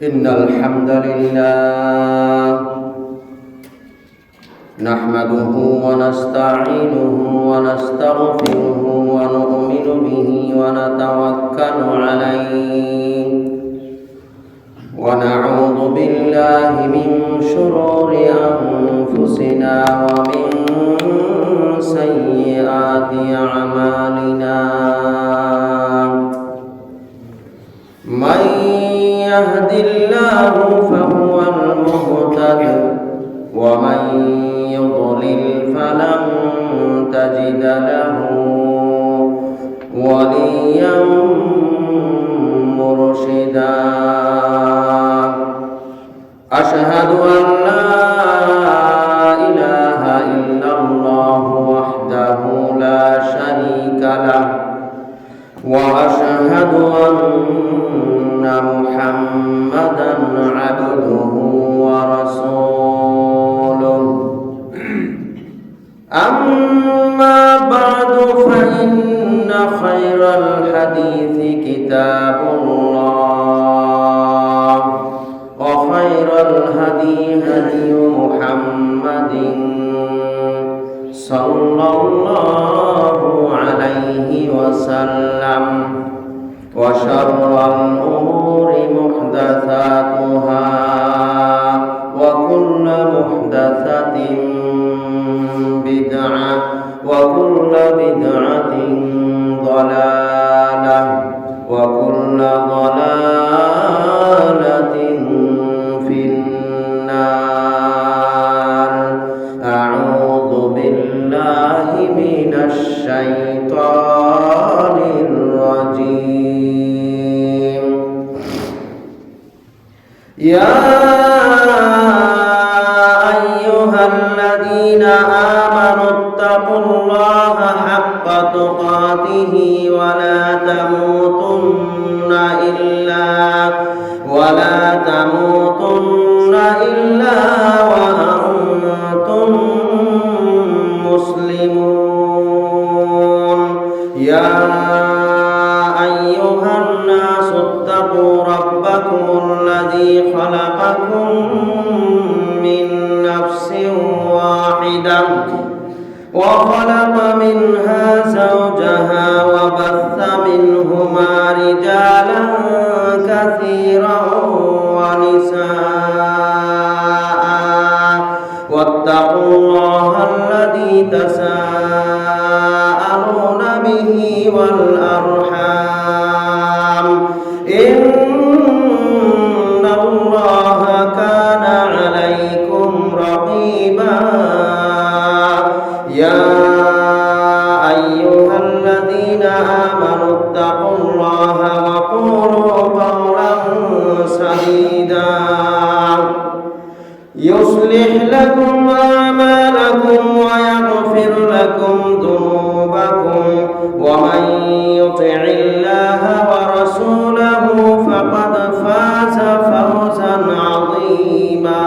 إن الحمد لله نحمده ونستعينه ونستغفره ونؤمن به ونتوكل عليه ونعوذ بالله من شرور أنفسنا ومن سيئات أعمالنا من يهد الله فهو المهتد ومن يضلل فلن تجد له وليا مرشدا أشهد أن لا إله إلا الله وحده لا شريك له وأشهد أن محمدا عبده ورسوله أما بعد فإن خير الحديث كتاب الله وخير الهدي هدي محمد صلى الله عليه وسلم وشر الأمور محدثاتها وكل محدثة بدعة وكل بدعة ضلالة وكل ضلالة في النار أعوذ بالله من الشيطان الرجيم يا أيها الذين آمنوا اتقوا الله حق تقاته ولا تموتن إلا وأنتم مسلمون يا أيها الناس اتقوا ربكم الذي خلقكم من نفس واحدة وخلق منها زوجها وبث منهما رجالا كثيرا ونساء واتقوا الله الذي تساءلون به والأرحام إن الله كان عليكم رقيبا يا أيها الذين آمنوا اتقوا الله وقولوا قولا سديدا يصلح لكم أعمالكم ويغفر لكم ذنوبكم ومن يطع الله ورسوله فقد فاز فوزا عظيما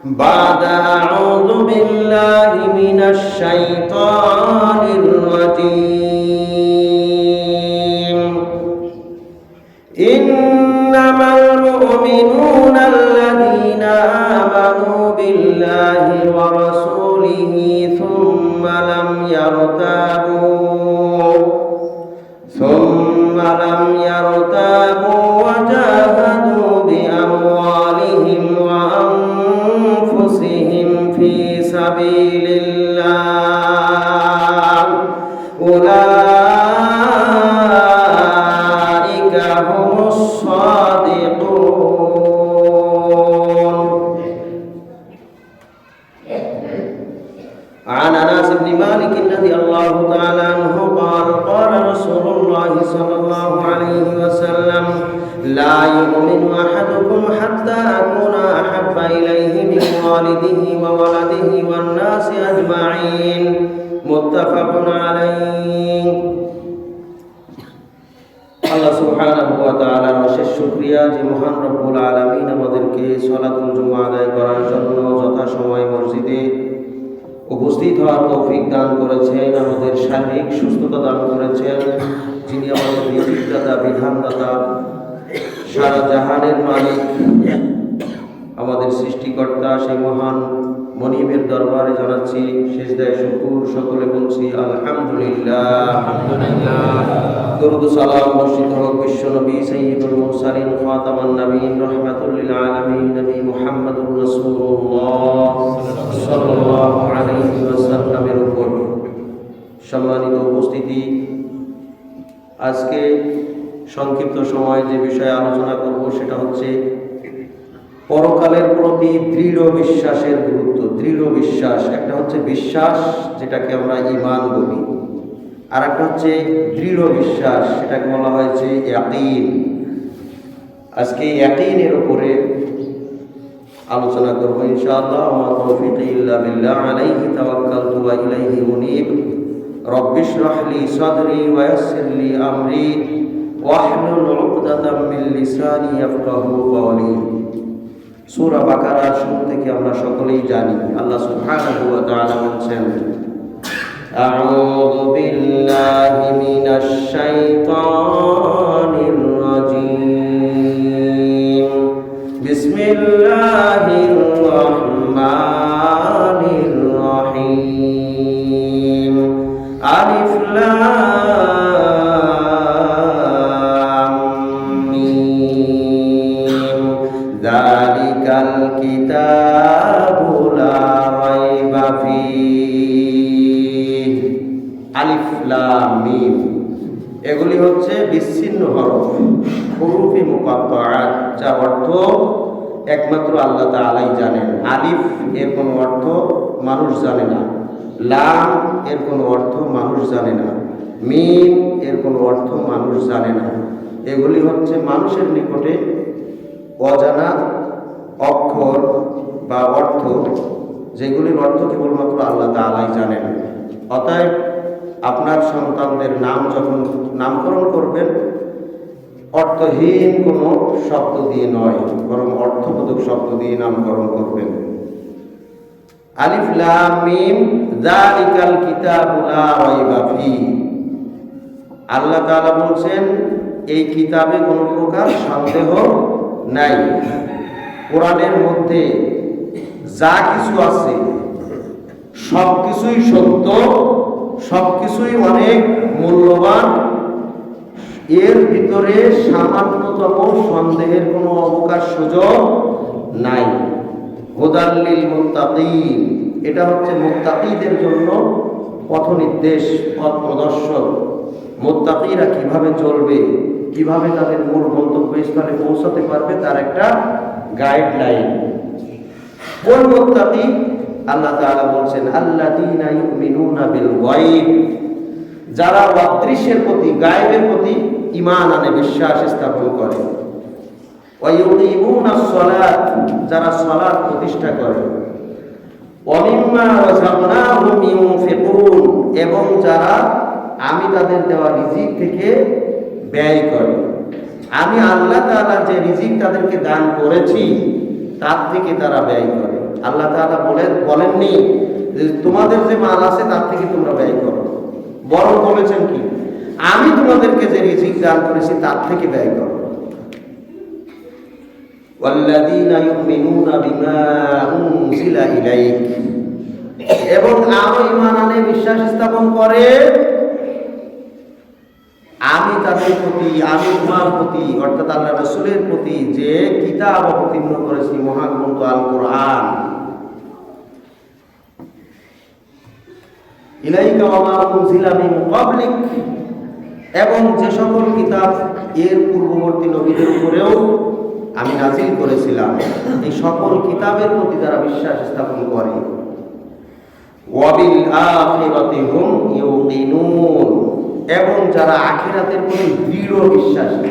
بعد أعوذ بالله من الشيطان الرجيم إنما المؤمنون الذين آمنوا بالله ورسوله ثم لم يرتابوا وجاهدوا بأموالهم وأنفسهم في سبيل الله أولئك هم الصادقون عن أنس بن مالك رضي الله تعالى عنه قال قال رسول الله صلى الله عليه وسلم لا يؤمن أحدكم حتى أكون أحب إليه من والده وولده والناس أجمعين متفق عليه আল্লাহ সুবহানাহু ওয়া তাআলার অশেষ শুকরিয়া যে মহান রব্বুল আলামিন আমাদেরকে সালাতুল জুমা আদায় করার জন্য যথাসময়ে মসজিদে উপস্থিত হওয়ার তৌফিক দান করেছেন, আমাদের শারীরিক সুস্থতা দান করেছেন, যিনি আমাদের নীতিদাতা বিধানদাতা সারা জাহানের মালিক আমাদের সৃষ্টিকর্তা সেই মহান মনিবের দরবারে জানাচ্ছি সিজদায়ে শুকর, সকলে বলছি আলহামদুলিল্লাহ। দরুদ সালাম বর্ষিত হোক বিশ্ব নবী সাইয়্যিদুল মুরসালিন খাতামান নবীন রাহমাতুল লিল আলামিন নবী মুহাম্মদুর রাসূলুল্লাহ সাল্লাল্লাহু আলাইহি ওয়াসাল্লামের উপর। সম্মানিত উপস্থিতি, আজকে সংক্ষিপ্ত সময় যে বিষয়ে আলোচনা করব সেটা হচ্ছে পরকালের প্রতি দৃঢ় বিশ্বাসের গুরুত্ব। দৃঢ় বিশ্বাস, একটা হচ্ছে বিশ্বাস যেটাকে আমরা ঈমান বলি, আর একটা হচ্ছে দৃঢ় বিশ্বাস, সেটাকে বলা হয়েছে ইয়াকিন। আজকে ইয়াকিনের উপরে আলোচনা করব ইনশাআল্লাহ। ওয়া তাওফীকি ইল্লা বিল্লাহ, আলাইহি তাওয়াক্কালতু ওয়া ইলাইহি উনীব। রব্বিশরাহ লি সাদরি ওয়া ইয়াসসির লি আমরি ওয়াহলুল উকদাতাম মিন লিসানি ইয়াফকাহু কওলি। সূরা বাকারার শুরু থেকে আমরা সকলেই জানি আল্লাহ সুবহানাহু ওয়া তাআলা বলেন, আউযু বিল্লাহি মিনাশ শাইতানির রাজীম, বিসমিল্লাহির রহমানির রহিম, আলিফ লাম মিম, যালিকাল কিতাবু লা রাইবা ফীহ। আলিফ লাম মিম এগুলি হচ্ছে বিচ্ছিন্ন হরফ, হুরুফে মুকাত্তাআত, যার অর্থ একমাত্র আল্লাহ তাআলাই জানেন। আলিফ এর কোনো অর্থ মানুষ জানে না, লাম এর কোনো অর্থ মানুষ জানে না, মিম এর কোনো অর্থ মানুষ জানে না। এগুলি হচ্ছে মানুষের নিকটে অজানা অক্ষর বা অর্থ, যেগুলির অর্থ কেবলমাত্র আল্লাহ তাআলাই জানেন। অতএব আপনার সন্তানদের নাম যখন নামকরণ করবেন, অর্থহীন কোনো শব্দ দিয়ে নয়, বরং অর্থবোধক শব্দ দিয়ে নামকরণ করবেন। আলিফ লাম মিম, যালিকাল কিতাবু লা রাইবা ফীহ। আল্লাহ তাআলা বলছেন এই কিতাবে কোনো প্রকার সন্দেহ নাই। কোরআনের মধ্যে যা কিছু আছে সব কিছুই সত্য, সব কিছুই অনেক মূল্যবান, এর ভিতরে সামান্যতম সন্দেহের কোনো অবকাশ সুযোগ নাই। হুদাল লিল মুত্তাকিন, এটা হচ্ছে মুত্তাকিদের জন্য পথ নির্দেশ, পথ প্রদর্শক। মুত্তাকিরা কিভাবে চলবে, কিভাবে তাদের মূল গন্তব্যস্থলে পৌঁছাতে পারবে, তার একটা গাইডলাইন। কোন মুত্তাকি? আল্লাহ তাআলা বলছেন আল্লাযীনা ইউমিনুনা বিল গায়ব, যারা অদৃশ্যের প্রতি, গায়েবের প্রতি ঈমান আনে, বিশ্বাস স্থাপন করে। ওয়া ইউকিমুনাস সালাত, যারা সালাত প্রতিষ্ঠা করে। ওয়া মিম্মা রাযাকনাহুম ইউনফিকুন, এবং যারা আমি তাদের দেওয়া রিজিক থেকে ব্যয় করে। আমি আল্লাহ তাআলা যে রিজিক তাদেরকে দান করেছি তার থেকে তারা ব্যয় করে। আল্লাহ তাআলা বলেননি যে তোমাদের যে মাল আছে তার থেকে তোমরা ব্যয় করো, বরং বলেছেন কি, আমি তোমাদেরকে যে রিজিক দান করেছি তার থেকে ব্যয় করো। ওয়াল্লাযীনা ইউমিনুনা বিমা উনজিলা ইলাইক, এবং আরো ঈমান আনে, বিশ্বাস স্থাপন করে আমি তাদের প্রতি, আমি তোমার প্রতি, অর্থাৎ আল্লাহ রাসূলের প্রতি যে কিতাব অবতীর্ণ করেছি, মহাগ্রন্থ আল কোরআন। ইলাইকা ওয়া মা উনজিলা মিন ক্বাবলিক, এবং যে সকল কিতাব এর পূর্ববর্তী নবীদের উপরেও আমি নাযিল করেছিলাম, এই সকল কিতাবের প্রতি যারা বিশ্বাস স্থাপন করে। ওয়া বিল আখিরাতি হুম ইউকিনুন, এবং যারা আখিরাতের প্রতি দৃঢ় বিশ্বাসী।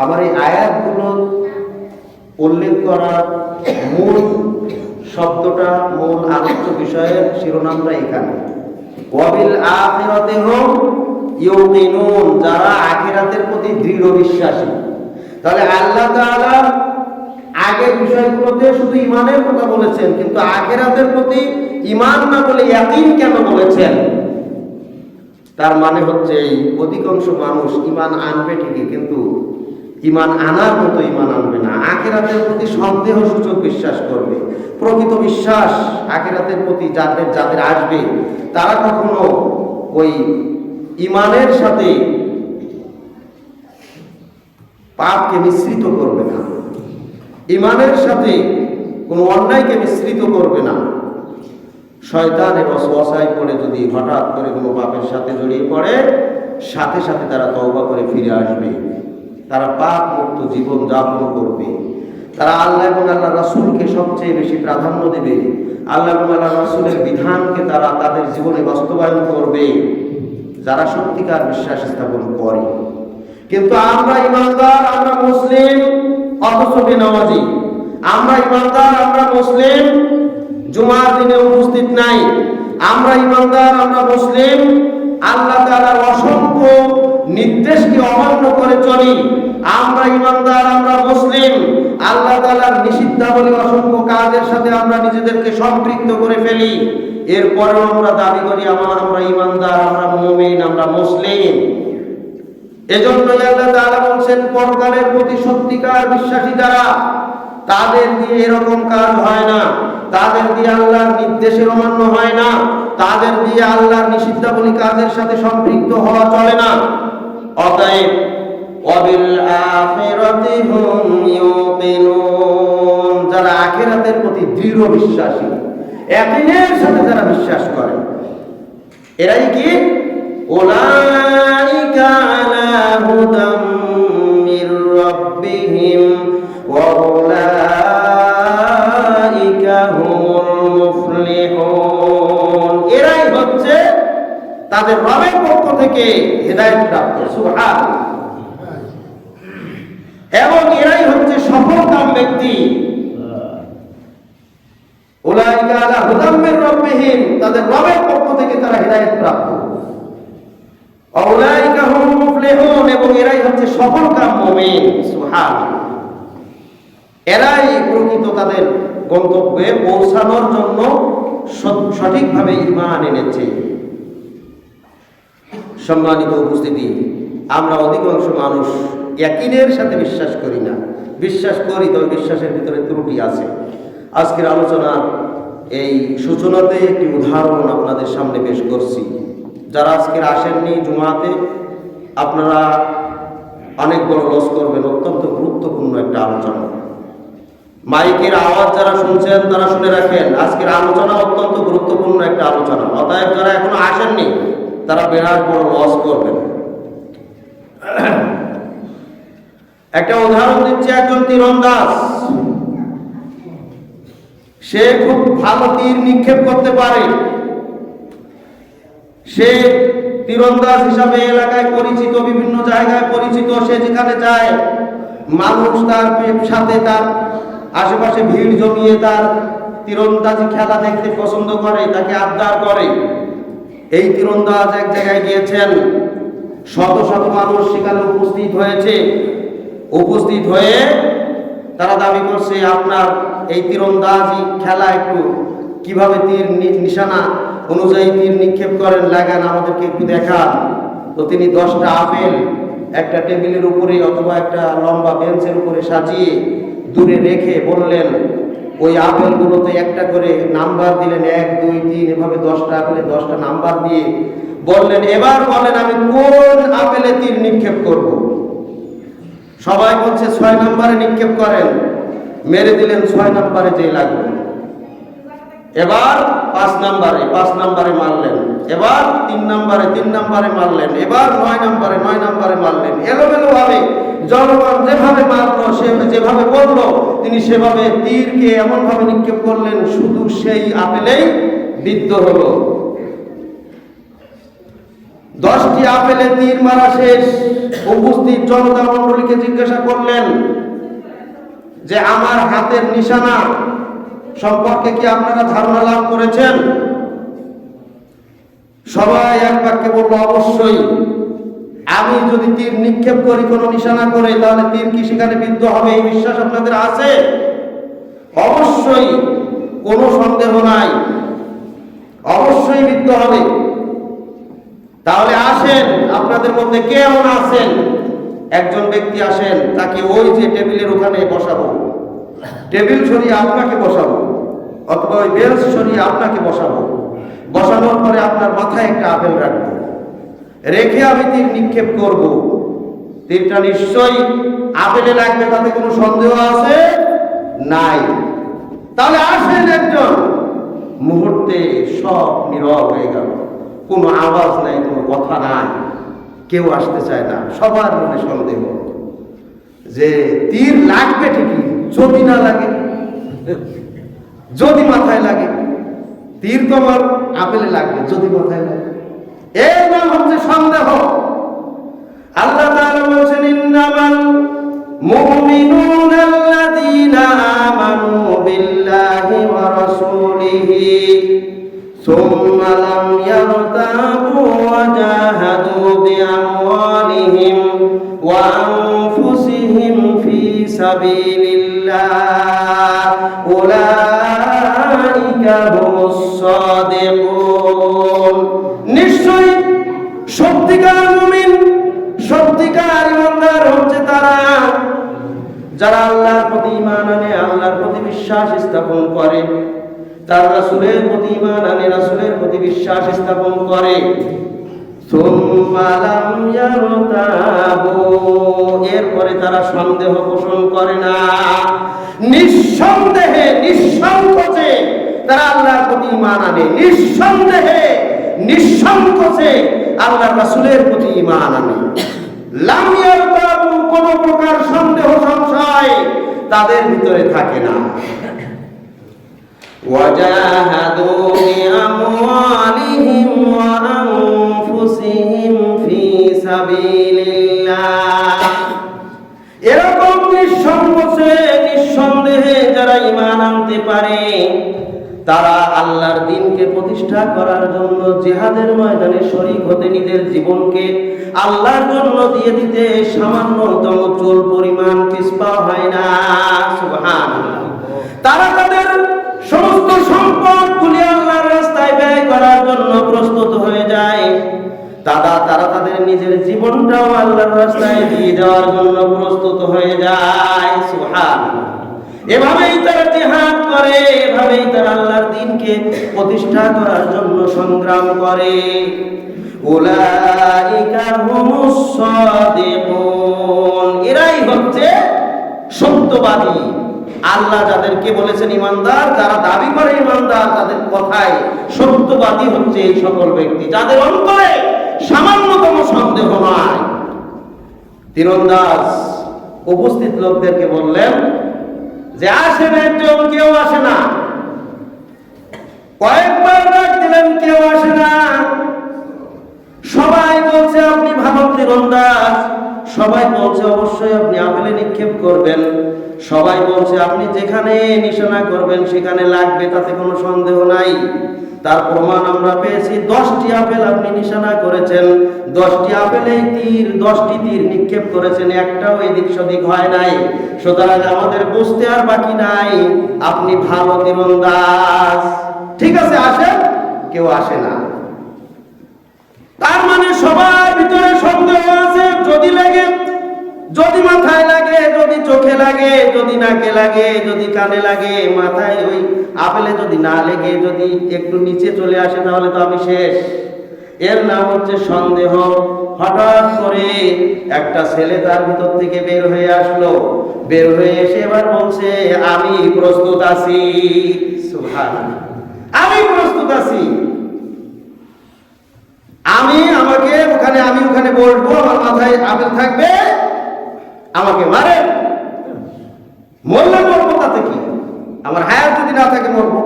আমার এই আয়াতগুলো উল্লেখ করার মূল শব্দটা, মূল আলোচ্য বিষয়ের শিরোনামটা এখানে। ওয়া বিল আখিরাতি হুম ইউকিনুন, যারা আখিরাতের প্রতি দৃঢ় বিশ্বাসী। তাহলে আল্লাহ তাআলা আগের বিষয়গুলোতে শুধু ঈমানের কথা বলেছেন, কিন্তু আখিরাতের প্রতি ঈমান না বলে ইয়াকিন কেন বলেছেন? তার মানে হচ্ছে এই অধিকাংশ মানুষ ঈমান আনবে ঠিকই, কিন্তু ঈমান আনার মতো ঈমান আনবে না, আখিরাতের প্রতি সন্দেহসূচক বিশ্বাস করবে। প্রকৃত বিশ্বাস আখিরাতের প্রতি যাদের আসবে তারা কখনো ওই ঈমানের সাথে পাপকে মিশ্রিত করবে না, ঈমানের সাথে কোনো অন্যায়কে মিশ্রিত করবে না। শয়তানের ওয়াসওয়াসায় পড়ে যদি হঠাৎ করে কোনো পাপের সাথে জড়িয়ে পড়ে, সাথে সাথে তারা তওবা করে ফিরে আসবে, তারা পাপ মুক্ত জীবন যাপন করবে, তারা আল্লাহ এবং আল্লাহ রাসূলকে সবচেয়ে বেশি প্রাধান্য দেবে, আল্লাহ এবং আল্লাহ রাসূলের বিধানকে তারা তাদের জীবনে বাস্তবায়ন করবে, যারা সত্যিকার বিশ্বাস স্থাপন করে। কিন্তু আমরা ইমানদার, আমরা মুসলিম, অথচ বেনামাজি। আমরা ইমানদার, আমরা মুসলিম, জুমার দিনে উপস্থিত নাই। আমরা ইমানদার, আমরা মুসলিম, আল্লাহ তাআলার অসংখ্য নির্দেশকে অমান্য করে চলি। আমরা ইমানদার, আমরা মুসলিম, আল্লাহ তাআলার নিষিদ্ধাবলী অসংখ্য কাজের সাথে আমরা নিজেদেরকে সম্পৃক্ত করে ফেলি। এরপরেও আমরা দাবি করি আমরা ইমানদার, আমরা মুমিন, আমরা মুসলিম। এজন্যই আল্লাহ তাআলা বলছেন, পরকালের প্রতি সত্যিকার বিশ্বাসী যারা, তাদের দিয়ে এরকম কাজ হয় না, তাদের দিয়ে আল্লাহর নির্দেশের অমান্য হয় না, তাদের দিয়ে আল্লাহর নিষিদ্ধাবলী কাজের সাথে সম্পৃক্ত হওয়া চলে না। অতএব ওয়াবিল আখিরাতি হুম ইউকিনুন, যারা আখিরাতের প্রতি দৃঢ় বিশ্বাসী, ইয়াকিনের সাথে যারা বিশ্বাস করে, এরাই কি উলাইকা আলা হুদাম মির রাব্বিহিম ওয়া উলাইকা হুমুল মুফলিহুন। এরাই হচ্ছে তাদের রবের পক্ষ থেকে হেদায়েত প্রাপ্ত, সুবহানাল্লাহ। এবং এরাই হচ্ছে সফলকাম ব্যক্তি। উলাইকা আলা হুদাম মির রাব্বিহিম, তাদের রবের পক্ষ থেকে তারা হেদায়েত প্রাপ্ত। উলাইকা হুমুল মুফলিহুন, এবং এরাই হচ্ছে সফলকাম মুমিন, সুবহানাল্লাহ। এরাই প্রকৃত তাদের গন্তব্যে পৌঁছানোর জন্য সঠিকভাবে ঈমান এনেছে। সম্মানিত উপস্থিতি, আমরা অধিকাংশ মানুষ ইয়াকিনের সাথে বিশ্বাস করি না, বিশ্বাস করি তবে বিশ্বাসের ভিতরে ত্রুটি আছে। আজকের আলোচনার এই সূচনাতে একটি উদাহরণ আপনাদের সামনে পেশ করছি। যারা আজকের আসেননি জুমাতে, আপনারা অনেক বড় লস করবেন। অত্যন্ত গুরুত্বপূর্ণ একটা আলোচনা। মাইকের আওয়াজ যারা শুনছেন তারা শুনে রাখেন, আজকের আলোচনা অত্যন্ত গুরুত্বপূর্ণ একটা আলোচনা। অতএব যারা এখনো আসেননি তারা বিরাট বড় লস করবেন। একটা উদাহরণ দিচ্ছে। একজন তীরন্দাজ, সে খুব ভালো তীর নিক্ষেপ করতে পারে। সে তীরন্দাজ হিসাবে এলাকায় পরিচিত, বিভিন্ন জায়গায় পরিচিত। সে যেখানে যায় মানুষ তার সাথে, তার আশেপাশে ভিড় জমিয়ে তার তীরন্দাজি খেলা দেখতে পছন্দ করে, তাকে আবদার করে। এই তীরন্দাজ এক জায়গায় গিয়েছেন, শত শত মানুষ সেখানে উপস্থিত হয়েছে। উপস্থিত হয়ে তারা দাবি করছে, আপনার এই তীরন্দাজি খেলা একটু কিভাবে তীর নিশানা অনুযায়ী তীর নিক্ষেপ করেন, লাগান, আমাদেরকে একটু দেখান। তো তিনি 10টা আপেল একটা টেবিলের উপরে অথবা একটা লম্বা বেঞ্চের উপরে সাজিয়ে দূরে রেখে বললেন, ওই আপেলগুলোতে একটা করে নাম্বার দিলেন, 1, 2, 3, এভাবে 10টা আপেলে 10টা নাম্বার দিয়ে বললেন, এবার বলেন আমি কোন আপেলে তীর নিক্ষেপ করব। সবাই বলছে 6 নম্বরে নিক্ষেপ করেন। মেরে দিলেন 6 নম্বরে যে লাগবে। এবার 5 নম্বরে মারলেন। এবার 3 নম্বরে মারলেন। এবার 9 নম্বরে মারলেন। এলোমেলো ভাবে জনগণ যেভাবে মারলো, সে যেভাবে বললো, তিনি সেভাবে তীরকে এমন ভাবে নিক্ষেপ করলেন, শুধু সেই আপেলেই বিদ্ধ হলো। 10টি আপেলে তীর মারা শেষ। উপস্থিত জনতা মণ্ডলীকে জিজ্ঞাসা করলেন যে, আমার হাতের নিশানা সম্পর্কে কি আপনারা ধারণা লাভ করেছেন? সবাই এক বাক্যে বলল, অবশ্যই। আমি যদি তীর নিক্ষেপ করি কোনো নিশানা করে, তাহলে তীর কি সেখানে বিদ্ধ হবে, এই বিশ্বাস আপনাদের আছে? অবশ্যই, কোনো সন্দেহ নাই, অবশ্যই বিদ্ধ হবে। তাহলে আসেন, আপনাদের মধ্যে কে এমন আছেন একজন ব্যক্তি আসেন, তাকে ওই যে টেবিলের ওখানে বসাবো, টেবিল সরিয়ে আপনাকে বসাবো, অথবা ওই বেঞ্চ সরিয়ে আপনাকে বসাবো, বসানোর পরে আপনার মাথায় একটা আপেল রাখবো, রেখে আমি তীর নিক্ষেপ করব। তীরটা নিশ্চয়ই আপেলে লাগবে, তাতে কোনো সন্দেহ আছে নাই। তাহলে আসেন একজন, মুহূর্তে সব নীরব হয়ে গেল, কোনো আওয়াজ নাই, কোনো কথা নাই, কেউ আসতে চায় না। সবার মনে সন্দেহ যে তীর লাগবে ঠিকই, যদি না লাগে, যদি মাথায় লাগে। তীর তো আমার আপেলে লাগবে, যদি মাথায় লাগে। এর নাম হচ্ছে সন্দেহ। আল্লাহ তাআলা বলেছেন, ইন্নামাল মুমিনুনা আল্লাযীনা আমানু বিল্লাহি ওয়া রাসূলিহি সুম্মা লাম ইয়ারতাবু ওয়া জাহাদু বিআমওয়ালিহিম ওয়া আনফুসিহিম ফি সাবিলিল্লাহ উলাইকা হুমুস সাদিকুন। নিশ্চয়ই সত্যিকার মুমিন, সত্যিকার ইমানদার হচ্ছে তারা যারা আল্লাহর প্রতি ঈমান আনে, আল্লাহর প্রতি বিশ্বাস স্থাপন করে, তার রাসূলের প্রতি ঈমান আনে, রাসূলের প্রতি বিশ্বাস স্থাপন করে। সুম্মা লাম ইয়ারতাবু, এরপরে তারা সন্দেহ পোষণ করে না, নিঃসন্দেহে নিঃসংকোচে তারা আল্লাহর প্রতি ঈমান আনে, নিঃসন্দেহে নিঃসংকোচে আল্লাহর রাসূলের প্রতি ঈমান আনে। লাম ইয়ারতাবু, কোনো প্রকার সন্দেহ সংশয় তাদের ভিতরে থাকে না। ওয়াজাহাদু বিআমওয়ালিহিম ওয়া আনফুসিহিম ফি সাবিলিল্লাহ, এরকম নিঃসংকোচে নিঃসন্দেহে যারা ঈমান আনতে পারে, তারা আল্লাহর দ্বীনকে প্রতিষ্ঠা করার জন্য জিহাদের ময়দানে শরীক হতে নিজের জীবনকে আল্লাহর জন্য দিয়ে দিতে সামান্যতম চুল পরিমাণ পিছপা হয় না। সুবহানাল্লাহ। তারা তাদের সমস্ত সম্পদ তুলে আল্লাহর রাস্তায় ব্যয় করার জন্য প্রস্তুত হয়ে যায়। তারা তাদের নিজের জীবনটাও আল্লাহর রাস্তায় দিয়ে দেওয়ার জন্য প্রস্তুত হয়ে যায়। সুবহানাল্লাহ। এভাবেই তারা জিহাদ করে, এভাবেই তারা আল্লাহর দ্বীনকে প্রতিষ্ঠা করার জন্য সংগ্রাম করে। উলাইকা হুমুস সাদিকুন, এরাই হচ্ছে সত্যবাদী। আল্লাহ যাদেরকে বলেছেন ইমানদার, যারা দাবি করে ইমানদার, তাদের কথায় সত্যবাদী হচ্ছে এই সকল ব্যক্তি যাদের অন্তরে সামান্যতম সন্দেহ নয়। তীরন্দাজ উপস্থিত লোকদেরকে বললেন যে আসেন একজন, কেউ আসে না। কয়েকবার ডাক দিলেন, কেউ আসে না। সবাই বলছে আপনি ভালো তীরন্দাজ, সবাই বলছে অবশ্যই আপনি আপেলে নিক্ষেপ করবেন, সবাই বলছে আপনি যেখানে নিশানা করবেন সেখানে লাগবে, তাতে কোনো সন্দেহ নাই। তার প্রমাণ আমরা পেয়েছি, 10টি আপেল আপনি নিশানা করেছেন, 10টি আপেলেই তীর, 10টি তীর নিক্ষেপ করেছেন, একটাও এদিক সেদিক হয় নাই। সুতরাং আমাদের বুঝতে আর বাকি নাই, আপনি ভালো তীরন্দাজ। ঠিক আছে, আসেন। কেউ আসে না। তার মানে সবার ভিতরে সন্দেহ আছে। যদি লাগে, যদি মাথায় লাগে, যদি চোখে লাগে, যদি নাকে লাগে, যদি কানে লাগে, মাথায় ওই আপেলে যদি না লেগে যদি একটু নিচে চলে আসে, তাহলে তো আমি শেষ। এর নাম হচ্ছে সন্দেহ। হঠাৎ করে একটা ছেলে তার ভিতর থেকে বের হয়ে আসলো, বের হয়ে এসে এবার বলছে আমি প্রস্তুত আছি। সুবহানাল্লাহ। আমি প্রস্তুত আছি, আমি ওখানে বসবো, আমার মাথায় আপেল থাকবে, আমাকে মারেন, মরলে মরবো, তাতে কি, আমার হায়াত যদি না থাকে মরবো।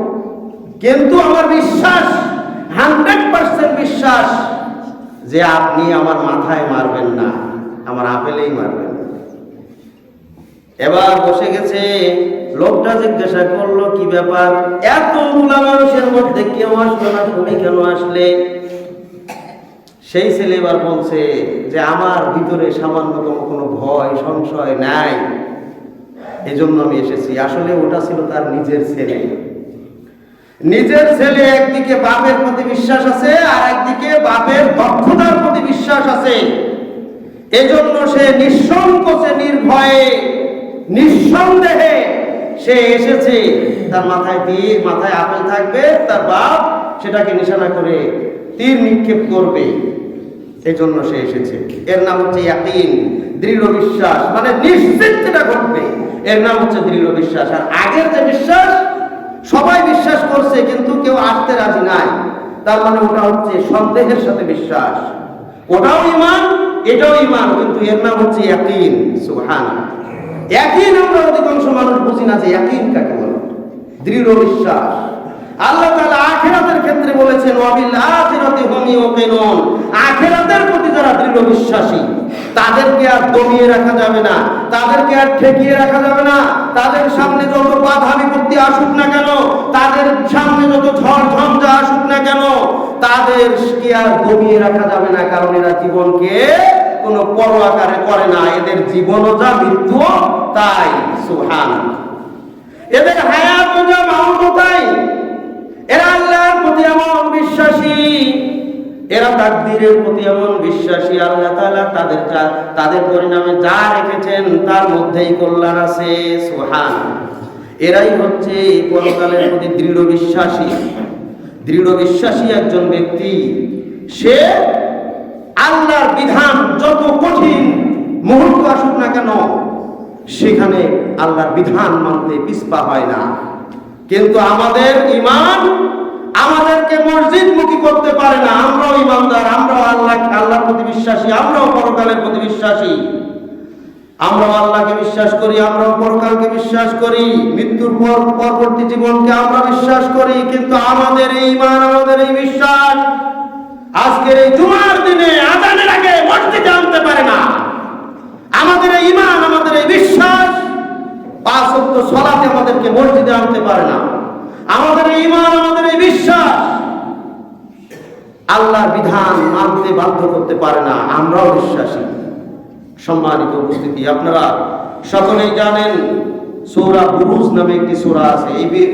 কিন্তু আমার বিশ্বাস, 100% বিশ্বাস যে আপনি আমার মাথায় মারবেন না, আমার আপেলেই মারবেন। এবার বসে গেছে। লোকটা জিজ্ঞাসা করলো কি ব্যাপার, এতগুলা মানুষের মধ্যে কেউ আসলো না, তুমি কেন আসলে? সেই ছেলে এবার বলছে যে আমার ভিতরে সামান্যতম কোনো ভয় সংশয় নাই, এজন্য আমি এসেছি। আসলে ওটা ছিল তার নিজের ছেলে। নিজের ছেলে, একদিকে বাপের প্রতি বিশ্বাস আছে, আর একদিকে বাপের দক্ষতার প্রতি বিশ্বাস আছে। এজন্য সে নিঃসংকোচে নির্ভয়ে নিঃসন্দেহে সে এসেছে। তার মাথায় আপেল থাকবে, তার বাপ সেটাকে নিশানা করে তীর নিক্ষেপ করবে, এই জন্য সে এসেছে। এর নাম হচ্ছে ইয়াকিন, দৃঢ় বিশ্বাস, মানে নিশ্চিত যেটা ঘটবে এর নাম হচ্ছে দৃঢ় বিশ্বাস। আর আগের যে বিশ্বাস সবাই বিশ্বাস করছে কিন্তু কেউ আসতে রাজি নাই, তার মানে ওটা হচ্ছে সন্দেহের সাথে বিশ্বাস। ওটাও ঈমান, এটাও ঈমান, কিন্তু এর নাম হচ্ছে ইয়াকিন। সুবহানাল্লাহ। ইয়াকিন আমরা অধিকাংশ মানুষ বুঝি না যে ইয়াকিন কাকে বলে। দৃঢ় বিশ্বাস। আল্লাহ তাআলা আখিরাতের ক্ষেত্রে বলেছেন ওয়াবিল আখিরাতি হুম ইউকিনুন, আখিরাতের প্রতি যারা দৃঢ় বিশ্বাসী তাদেরকে আর দমিয়ে রাখা যাবে না, তাদেরকে আর ঠেকিয়ে রাখা যাবে না। তাদের সামনে যত বাধা বিপত্তি আসুক না কেন, তাদের সামনে যত ঝড় ঝঞ্ঝা আসুক না কেন, তাদেরকে আর দমিয়ে রাখা যাবে না, কারণ এরা জীবনকে কোনো পরোয়া করে না। এদের জীবনও যা, মৃত্যুও তাই। সুবহানাল্লাহ। এদের হায়াত যা, মওত তাই। এরা আল্লাহর প্রতি এমন বিশ্বাসী, এরা তাকদীরের প্রতি এমন বিশ্বাসী, আল্লাহ তাআলা তাদের পরিণামে যা রেখেছেন তার মধ্যেই কল্যাণ আছে। সুবহানাল্লাহ। এরাই হচ্ছে পরকালের প্রতি দৃঢ় বিশ্বাসী। দৃঢ় বিশ্বাসী একজন ব্যক্তি, সে আল্লাহর বিধান যত কঠিন মুহূর্ত আসুক না কেন সেখানে আল্লাহর বিধান মানতে পিছপা হয় না। কিন্তু আমাদের ঈমান আমাদেরকে মসজিদমুখী করতে পারে না। আমরাও ঈমানদার, আমরাও আল্লাহর প্রতি বিশ্বাসী, আমরাও পরকালের প্রতি বিশ্বাসী, আমরাও আল্লাহকে বিশ্বাস করি, আমরাও পরকালকে বিশ্বাস করি, মৃত্যুর পর পরবর্তী জীবনকে আমরা বিশ্বাস করি। কিন্তু আমাদের এই ঈমান, আমাদের এই বিশ্বাস আজকের এই জুমার দিনে আযানের আগে মসজিদে আনতে পারে না। আমাদের এই ঈমান, আমাদের এই বিশ্বাস 5 ওয়াক্ত সালাতে আমাদেরকে মসজিদে আনতে পারে না। আমাদের এই ঈমান, আমাদের এই বিশ্বাস আল্লাহর বিধান মানতে বাধ্য করতে পারে না। আমরাও বিশ্বাসী। সম্মানিত উপস্থিতি, আপনারা সকলেই জানেন সূরা বুরুজ নামে একটি সূরা আছে।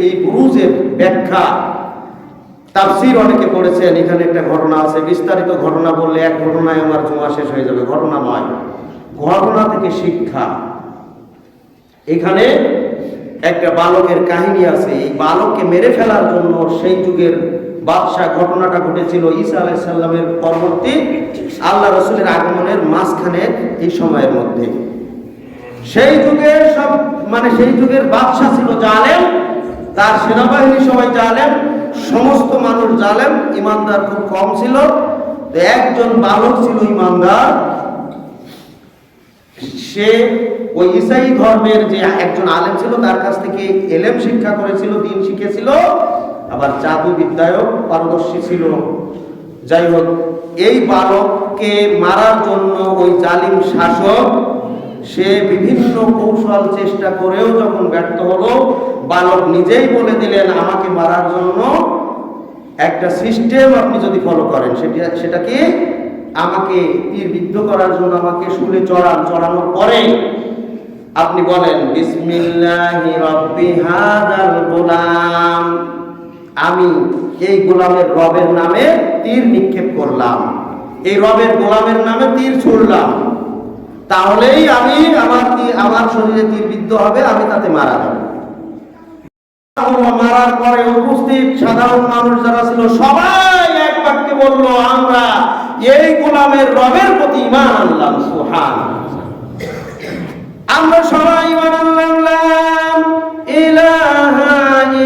এই বুরুজের ব্যাখ্যা তাফসীর অনেকে পড়েছেন। এখানে একটা ঘটনা আছে, বিস্তারিত ঘটনা বললে এক ঘটনায় আমার জুমা শেষ হয়ে যাবে। ঘটনা নয়, ঘটনা থেকে শিক্ষা। এখানে একটা বালকের কাহিনী আছে। এই বালককে মেরে ফেলার জন্য সেই যুগের বাদশাহ, ঘটনাটা ঘটেছিল ঈসা আলাইহিস সালামের পরবর্তী আল্লাহ রাসূলের আগমনের মাঝখানে এই সময়ের মধ্যে। সেই যুগের সেই যুগের বাদশাহ ছিল জালেম, তার সেনাবাহিনী সবাই জালেম, সমস্ত মানুষ জালেম, ঈমানদার খুব কম ছিল। তো একজন বালক ছিল ঈমানদার, সে ওই ঈসাই ধর্মের যে একজন আলেম ছিল তার কাছ থেকে ইলম শিক্ষা করেছিল, দ্বীন শিখেছিল, আবার জাদু বিদ্যায়ও পারদর্শী ছিল। যাই হোক, এই বালককে মারার জন্য ওই জালিম শাসক সে বিভিন্ন কৌশল চেষ্টা করেও যখন ব্যর্থ হলো, বালক নিজেই বলে দিলেন আমাকে মারার জন্য একটা সিস্টেম আপনি যদি ফলো করেন, সেটা কি আমাকে তীরবিদ্ধ করার জন্য আমাকে শুলে চড়ানোর পরে আপনি বলেন বিসমিল্লাহি রাব্বি হাযাল গোলাম, আমি এই গোলামের রবের নামে তীর নিক্ষেপ করলাম, এই রবের গোলামের নামে তীর ছুড়লাম, তাহলেই আমি আমার শরীরে তীরবিদ্ধ হবে, আমি তাতে মারা যাব। মারার পরে উপস্থিত সাধারণ মানুষ যারা ছিল সবাই এক বাক্যে বলল আমরা এই গোলামের রবের প্রতি ঈমান আনলাম। সুবহানাল্লাহ। আমরা সবাই ঈমান আনলাম লা ইলাহা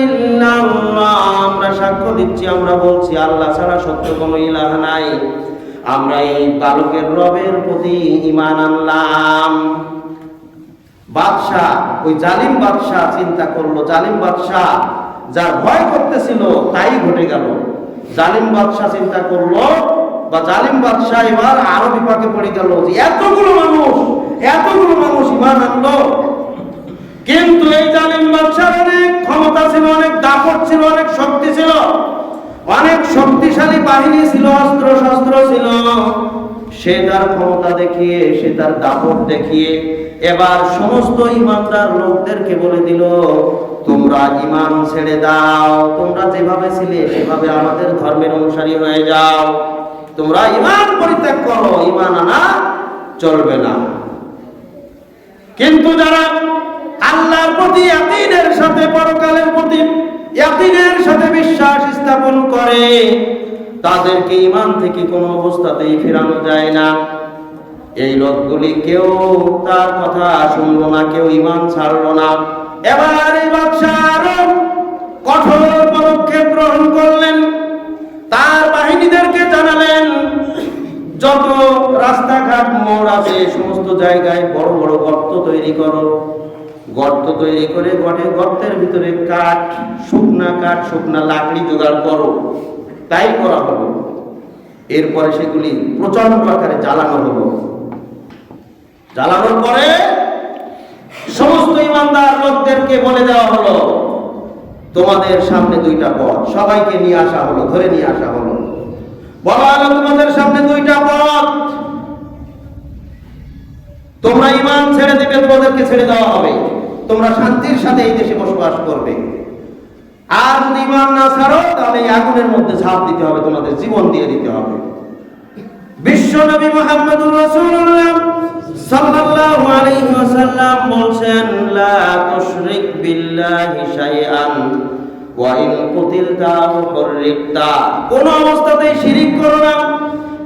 ইল্লাল্লাহ, আমরা সাক্ষ্য দিচ্ছি, আমরা বলছি আল্লাহ ছাড়া সত্য কোনো ইলাহ নাই। আমরা এই বালকের রবের প্রতি ঈমান আনলাম। বাদশাহ, ওই জালিম বাদশাহ চিন্তা করলো, জালিম বাদশাহ যার ভয় করতেছিল তাই ঘটে গেল। জালিম বাদশাহ চিন্তা করলো, বা জালিম বাদশাহ এবার আরো বিপাকে পড়ে গেল যে এতগুলো মানুষ ঈমান আনলো, কিন্তু এই জালিম বাদশার অনেক ক্ষমতা ছিল, অনেক দাপট ছিল, অনেক শক্তি ছিল, অনেক শক্তিশালী বাহিনী ছিল, অস্ত্র শস্ত্র ছিল। সে তার ক্ষমতা দেখিয়ে, সে তার দাপট দেখিয়ে এবার সমস্ত ঈমানদার লোকদেরকে বলে দিল তোমরা ঈমান ছেড়ে দাও, তোমরা যেভাবে ছিলে সেভাবে আমাদের ধর্মের অনুসারী হয়ে যাও, তোমরা ঈমান পরিত্যাগ করো, ঈমান আনা চলবে না। কিন্তু যারা আল্লাহর প্রতি ইয়াকিনের সাথে, পরকালের প্রতি ইয়াকিনের সাথে বিশ্বাস স্থাপন করে, তাদেরকে ঈমান থেকে কোনো অবস্থাতেই ফেরানো যায় না। এই লোকগুলি কেউ তার কথা শুনলো না, কেউ ঈমান ছাড়লো না। এবার এই বাদশা আরো কঠোর পদক্ষেপ গ্রহণ করলেন। তার বাহিনীদেরকে জানালেন, যত রাস্তাঘাট মোড় আছে সমস্ত জায়গায় বড় বড় গর্ত তৈরি করো। গর্ত তৈরি করে গর্তের ভিতরে শুকনা লাকড়ি জোগাড় করো। তাই করা হলো। এরপরে সেগুলি প্রচন্ড আকারে জ্বালানো হলো। জ্বালানোর পরে সমস্ত ঈমানদার লোকদেরকে বলে দেওয়া হলো, তোমাদের সামনে দুইটা পথ। সবাইকে নিয়ে আসা হলো, ধরে নিয়ে আসা হলো। বলা হলো, তোমাদের সামনে দুইটা পথ। তোমরা ঈমান ছেড়ে দিবে, তোমাদেরকে ছেড়ে দেওয়া হবে। তোমরা শান্তির সাথে এই দেশে বসবাস করবে। আর যদি ঈমান না ছাড়ো, তাহলে এই আগুনের মধ্যে ঝাঁপ দিতে হবে, তোমাদের জীবন দিয়ে দিতে হবে। বিশ্ব নবী মুহাম্মদুর রাসূলুল্লাহ সাল্লাল্লাহু আলাইহি ওয়াসাল্লাম বলছেন, লা তুশরিক বিল্লাহি শাইআন ওয়া ইন কুতিলতা আও হুররিকতা। কোন অবস্থাতেই শিরিক করো না,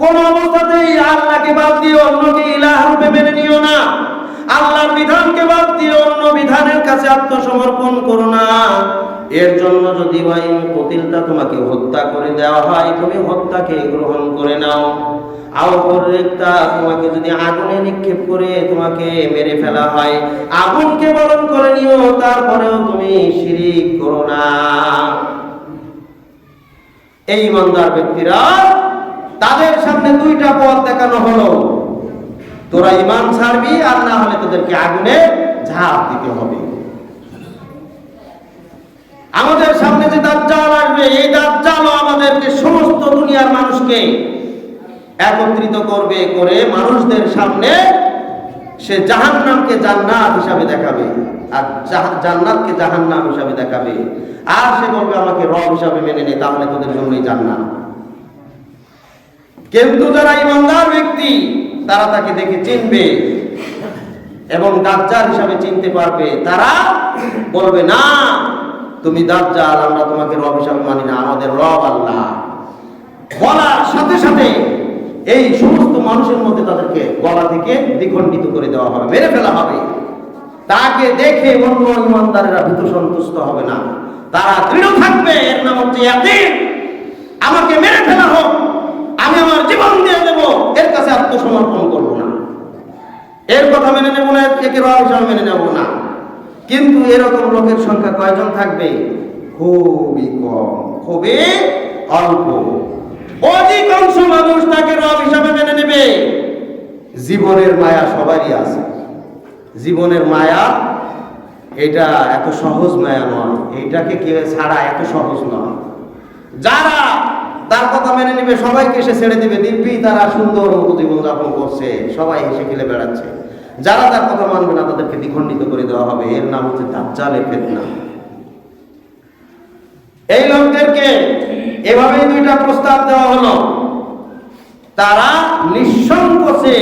কোন অবস্থাতেই আল্লাহকে বাদ দিয়ে অন্যকে ইলাহ রূপে মেনে নিও না। আল্লাহর বিধানকে বাদ দিয়ে অন্য বিধানের কাছে আত্মসমর্পণ করো না। এর জন্য যদি ওয়া ইন কুতিলতা তোমাকে হত্যা করে দেওয়া হয়, তুমি হত্যাকে গ্রহণ করে নাও। আও হুররিকতা তোমাকে যদি আগুনে নিক্ষেপ করে তোমাকে মেরে ফেলা হয়, আগুনকে বরণ করে নিও, তারপরেও তুমি শিরিক করো না। এই ইমানদার ব্যক্তিরা, তাদের সামনে দুইটা পথ দেখানো হলো, তোরা ঈমান ছাড়বি, আর না হলে তোদেরকে আগুনে ঝাঁপ দিতে হবে। আমাদের সামনে যে দাজ্জাল আসবে, এই দাজ্জালও আমাদেরকে সমস্ত দুনিয়ার মানুষকে একত্রিত করবে, করে মানুষদের সামনে সে জাহান্নামকে জান্নাত হিসাবে দেখাবে, আর জান্নাতকে জাহান্নাম হিসাবে দেখাবে। আর সে বলবে, আমাকে রব হিসাবে মেনে নে, তাহলে তোদের জন্যই জান্নাত। কিন্তু যারা ঈমানদার ব্যক্তি, তারা তাকে দেখে চিনবে এবং দাজ্জাল হিসাবে চিনতে পারবে। তারা বলবে, না তুমি দাজ্জাল, আমরা তোমাকে রব হিসাবে মানি না, আমাদের রব আল্লাহ। বলার সাথে সাথে এই সমস্ত মানুষের মধ্যে তাদেরকে গলা থেকে দ্বিখণ্ডিত করে দেওয়া হবে, মেরে ফেলা হবে। তাকে দেখে অন্য ঈমানদারেরা ভীত সন্তুষ্ট হবে না, তারা দৃঢ় থাকবে। এর নাম হচ্ছে ইয়াকিন। আমাকে মেরে ফেলা হোক, আমি আমার জীবন দিয়ে দেব, এর কাছে আত্মসমর্পণ করব না। এর কথা মেনে নেব না, একে রব হিসাবে মেনে নেব না। কিন্তু এরকম লোকের সংখ্যা কয়জন থাকবে? খুবই কম, খুবই অল্প। অধিকাংশ মানুষ তাকে রব হিসাবে মেনে নেবে। জীবনের মায়া সবারই আছে। জীবনের মায়া এটা এত সহজ মায়া নয়, এইটাকে কে ছাড়া এত সহজ নয়। যারা তার কথা মেনে নেবে, সবাইকে সে ছেড়ে দিবে, দিব্যি তারা সুন্দর মতো জীবনযাপন করছে, সবাই হেসে খেলে বেড়াচ্ছে। যারা তার কথা মানবে না, তাদেরকে দ্বিখণ্ডিত করে দেওয়া হবে। এর নাম হচ্ছে দাজ্জালের ফিতনা। এই লোকদেরকে এভাবেই দুইটা প্রস্তাব দেওয়া হলো। তারা নিঃসংকোচে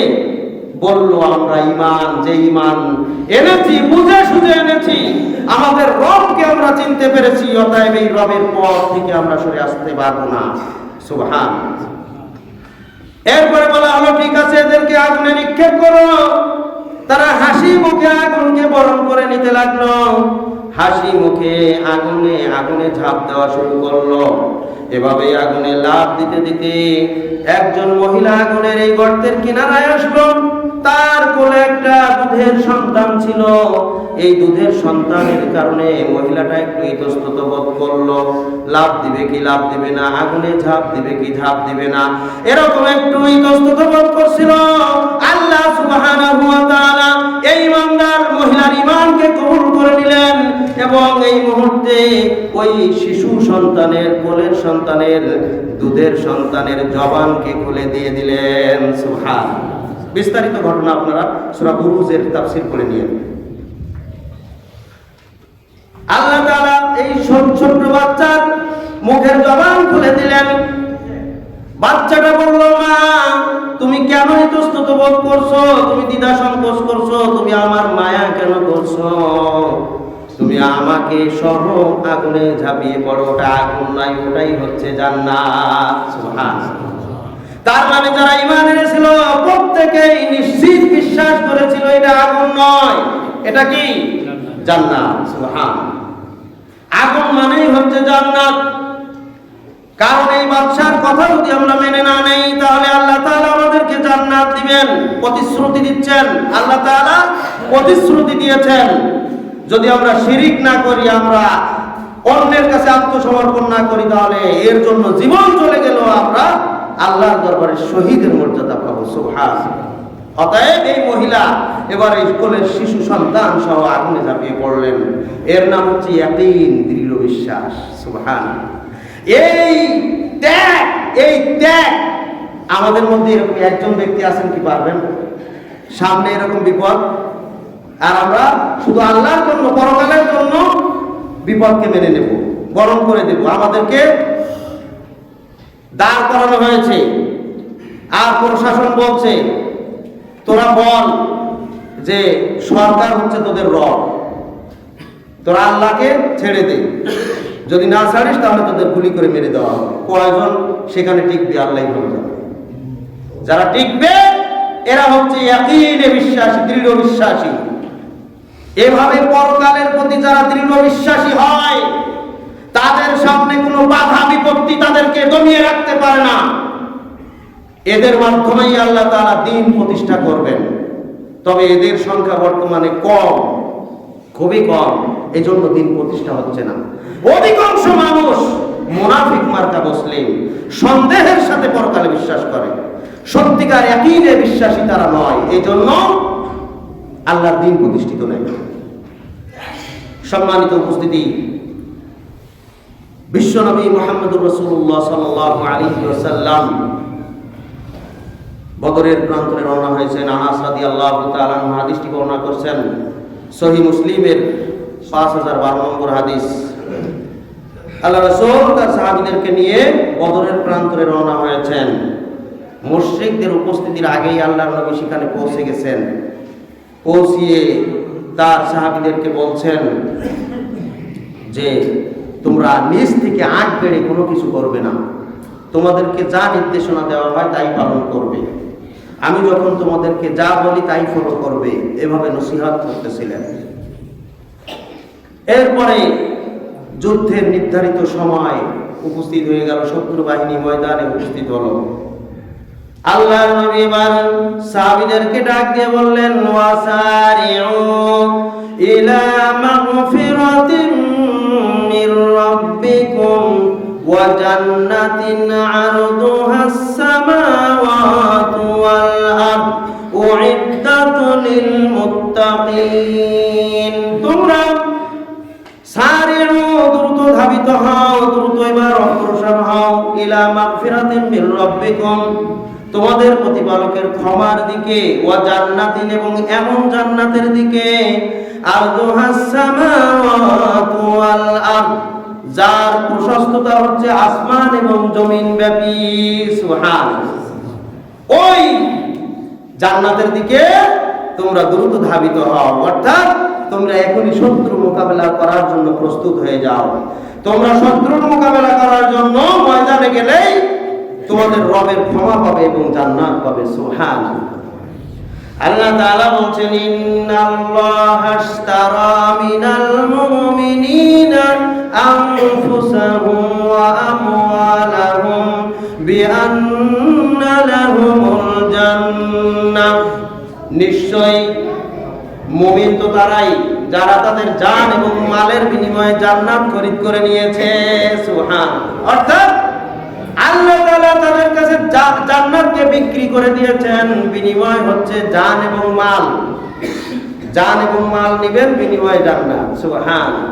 বলল, আমরা ঈমান, যে ঈমান এনেছি বুঝে সুঝে এনেছি, আমাদের রবকে আমরা চিনতে পেরেছি, অতএব এই রবের পথ থেকে আমরা সরে আসতে পারবো না। সুবহান। এরপরে বলা হলো, ঠিক আছে, এদেরকে আগুনে নিক্ষেপ করো। তারা হাসি মুখে আগুনকে বরণ করে নিতে লাগলো। হাসি মুখে আগুনে ঝাঁপ দেওয়া শুরু করলো। এভাবে আগুনে লাফ দিতে দিতে একজন মহিলা আগুনের এই গর্তের কিনারায় আসলো। তার কোলে একটা দুধের সন্তান ছিল। এই দুধের সন্তানের কারণে মহিলাটা একটু ইতস্তত বোধ করলো, লাফ দিবে কি লাফ দিবে না, আগুনে ঝাঁপ দিবে কি ঝাঁপ দিবে না, এরকম একটু ইতস্তত বোধ করছিল। আল্লাহ সুবহানাহু ওয়া তাআলা এই ইমানদার মহিলার ঈমানকে কবুল করে নিলেন এবং এই মুহূর্তে ওই শিশু সন্তানের, কোলের সন্তানের, দুধের সন্তানের জবানকে খুলে দিয়ে দিলেন। সুবহানাল্লাহ। বিস্তারিত ঘটনা আপনারা সূরা বুরুজের তাফসীর করে নিয়েন। আল্লাহ তাআলা এই ছোট্ট বাচ্চার মুখের জবান খুলে দিলেন। বাচ্চাটা বলল, মা তুমি কেন ইতস্তত বোধ করছো, তুমি দ্বিধা সংকোচ করছো, তুমি আমার মায়া কেন করছো? তুমি আমাকে সহ আগুনে ঝাঁপিয়ে পড়ো, ওটা আগুন নাই, ওটাই হচ্ছে জান্নাত। সুবহানাল্লাহ। তার মানে যারা ঈমান এনেছিল প্রত্যেকেই নিশ্চিত বিশ্বাস করেছিল এটা আগুন নয়, এটা কি? জান্নাত। সুবহানাল্লাহ। আগুন মানেই হচ্ছে জান্নাত। কারণ এই বাদশার কথা যদি আমরা মেনে না নেই তাহলে আল্লাহ তাআলা আমাদেরকে জান্নাত দিবেন, প্রতিশ্রুতি দিচ্ছেন। আল্লাহ তাআলা প্রতিশ্রুতি দিয়েছেন যদি আমরা শিরিক না করি, আমরা অন্যের কাছে আত্মসমর্পণ না করি, তাহলে এর জন্য জীবন চলে গেলেও আমরা আল্লাহর দরবারে শহীদের মর্যাদা পাবো। সুবহানাল্লাহ। অতএব এই মহিলা এবার এই কোলের শিশু সন্তান সহ আগুনে ঝাঁপিয়ে পড়লেন। এর নাম হচ্ছে ইয়াকিন, দৃঢ় বিশ্বাস। সুবহানাল্লাহ। এই ত্যাগ আমাদের মধ্যে এরকম একজন ব্যক্তি আছেন কি পারবেন? সামনে এরকম বিপদ আর আমরা শুধু আল্লাহর জন্য, পরকালের জন্য বিপদকে মেনে নেব, বরণ করে দেব। আমাদেরকে দাঁড় করানো হয়েছে আর প্রশাসন বলছে তোরা বল যে সরকার হচ্ছে তোদের রব, তোরা আল্লাহকে ছেড়ে দে, যদি না ছাড়িস তাহলে তোদের গুলি করে মেরে দেওয়া হবে। কয়জন সেখানে টিকবে? আল্লাহই ভালো জানে। যারা টিকবে এরা হচ্ছে ইয়াকিনে বিশ্বাসী, দৃঢ় বিশ্বাসী। এভাবে পরকালের প্রতি যারা দৃঢ় বিশ্বাসী হয় তাদের সামনে কোনো বাধা বিপত্তি তাদেরকে দমিয়ে রাখতে পারে না। এদের মাধ্যমেই আল্লাহ তাআলা দ্বীন প্রতিষ্ঠা করবেন। তবে এদের সংখ্যা বর্তমানে কম, খুবই কম, এজন্য দ্বীন প্রতিষ্ঠা হচ্ছে না। অধিকাংশ মানুষ মুনাফিক মার্কা মুসলিম, সন্দেহের সাথে পরকালে বিশ্বাস করে, সত্যিকার ইয়াকিনে বিশ্বাসী তারা নয়, এজন্য আল্লাহর দ্বীন প্রতিষ্ঠিত নেই। সম্মানিত উপস্থিতি, বিশ্বনবী মুহাম্মদুর রাসূলুল্লাহ সাল্লাল্লাহু আলাইহি ওয়াসাল্লাম বদরের প্রান্তরে রওনা হয়েছেন। আনাস রাদিয়াল্লাহু তাআলা আনহু হাদিসটি বর্ণনা করছেন, সহিহ মুসলিমের 5012 নম্বর হাদিস। আল্লাহ রাসূল তার সাহাবীদেরকে নিয়ে বদরের প্রান্তরে রওনা হয়েছেন। মুশরিকদের উপস্থিতির আগেই আল্লাহর নবী সেখানে পৌঁছে গেছেন। পৌঁছিয়ে তার সাহাবীদেরকে বলছেন যে তোমরা নিজ থেকে আগ বেড়ে কোনো কিছু করবে না, তোমাদেরকে যা নির্দেশনা দেওয়া হয় তাই পালন করবে, আমি যখন তোমাদেরকে যা বলি তাই ফলো করবে, এভাবে নসিহত করতেছিলেন। এরপরে যুদ্ধের নির্ধারিত সময় উপস্থিত হয়ে গেল, শত্রু বাহিনী ময়দানে উপস্থিত হলো। আল্লাহর নবী এবার সাহাবীদেরকে ডাক দিয়ে বললেন, ওয়াসারিউ ইলা মাগফিরাতিন মির রাব্বিকুম ওয়া জান্নাতিন আরদুহাস সামাওয়াতু ওয়াল আরদ উইদ্দাত লিল মুত্তাকিন। তোমরা সারিউ, দ্রুত ধাবিত হও, দ্রুত এবার অগ্রসর হও, ইলা মাগফিরাতিন মির রাব্বিকুম, তোমাদের প্রতিপালকের ক্ষমার দিকে, ওয়া জান্নাতিন, এবং এমন জান্নাতের দিকে, আরদুহাস সামাওয়াতু ওয়াল আরদ, যার প্রশস্ততা হচ্ছে আসমান এবং জমিন ব্যাপী। সুবহানাল্লাহ। ওই জান্নাতের দিকে তোমরা দ্রুত ধাবিত হও, অর্থাৎ তোমরা এখনই শত্রু মোকাবেলা করার জন্য প্রস্তুত হয়ে যাও। তোমরা শত্রুর মোকাবেলা করার জন্য ময়দানে গেলেই তোমাদের রবের ক্ষমা পাবে এবং জান্নাত পাবে। সুবহানাল্লাহ। আল্লাহ তাআলা বলেন, ইন্নাল্লাহা আশতারা মিনাল মুমিনিনা আনফুসাহুম ওয়া আমওয়ালাহুম বিআন্না লাহুমুল জান্নাহ। নিশ্চয় মুমিন তো তারাই যারা তাদের জান এবং মালের বিনিময়ে জান্নাত খরিদ করে নিয়েছে। সুবহানাল্লাহ। অর্থাৎ আল্লাহ তাআলা তাদের কাছে জান্নাতকে বিক্রি করে দিয়েছেন, বিনিময় হচ্ছে জান এবং মাল। জান এবং মাল নিবেন, বিনিময়ে জান্নাত। সুবহানাল্লাহ।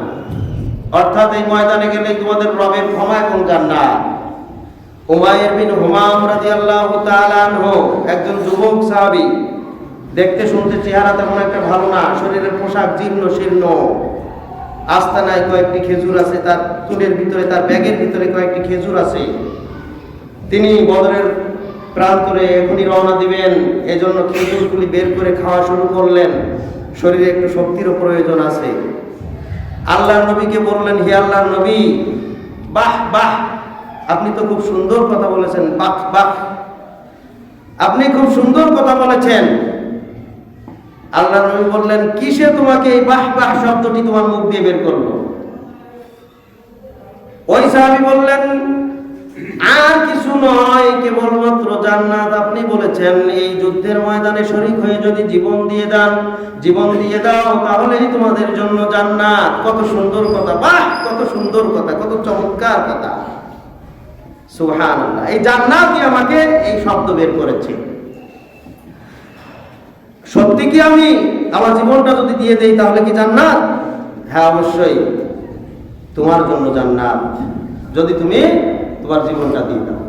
অর্থাৎ এই ময়দানে গেলে তোমাদের রবের ক্ষমা এবং জান্নাত। উমাইর বিন হুমাম রাদিয়াল্লাহু তাআলা আনহু একজন যুবক সাহাবী, দেখতে শুনতে চেহারা তেমন একটা ভালো না, শরীরের পোশাক জীর্ণ শীর্ণ, আস্তানায় কয়েকটি খেজুর আছে, তার তুলের ভিতরে, তার ব্যাগের ভিতরে কয়েকটি খেজুর আছে। তিনি বদরের প্রান্তরে এখনই রওনা দিবেন, এজন্য খেজুরগুলি বের করে খাওয়া শুরু করলেন। শরীরে একটু শক্তিরও প্রয়োজন আছে। আল্লাহর নবীকে বললেন, হে আল্লাহর নবী, বাহ বাহ, আপনি তো খুব সুন্দর কথা বলেছেন, বাহ বাহ, আপনি খুব সুন্দর কথা বলেছেন। আল্লাহর নবী বললেন, কিসে তোমাকে এই বাহ বাহ শব্দটি তোমার মুখ দিয়ে বের করলো? ওই সাহাবী বললেন, আর কিছু নয়, কেবলমাত্র জান্নাত। আপনি বলেছেন এই যুদ্ধের ময়দানে শরীক হয়ে যদি জীবন দিয়ে দাও তাহলেই তোমাদের জন্য জান্নাত। কত সুন্দর কথা, বাহ, কত সুন্দর কথা, কত চমৎকার কথা, সুবহানাল্লাহ। এই জান্নাতই আমাকে এই শব্দ বের করেছে। সত্যি কি আমি আমার জীবনটা যদি দিয়ে দেই তাহলে কি জান্নাত? হ্যাঁ, অবশ্যই তোমার জন্য জান্নাত, যদি তুমি তোমার জীবনটা দিয়ে দাও।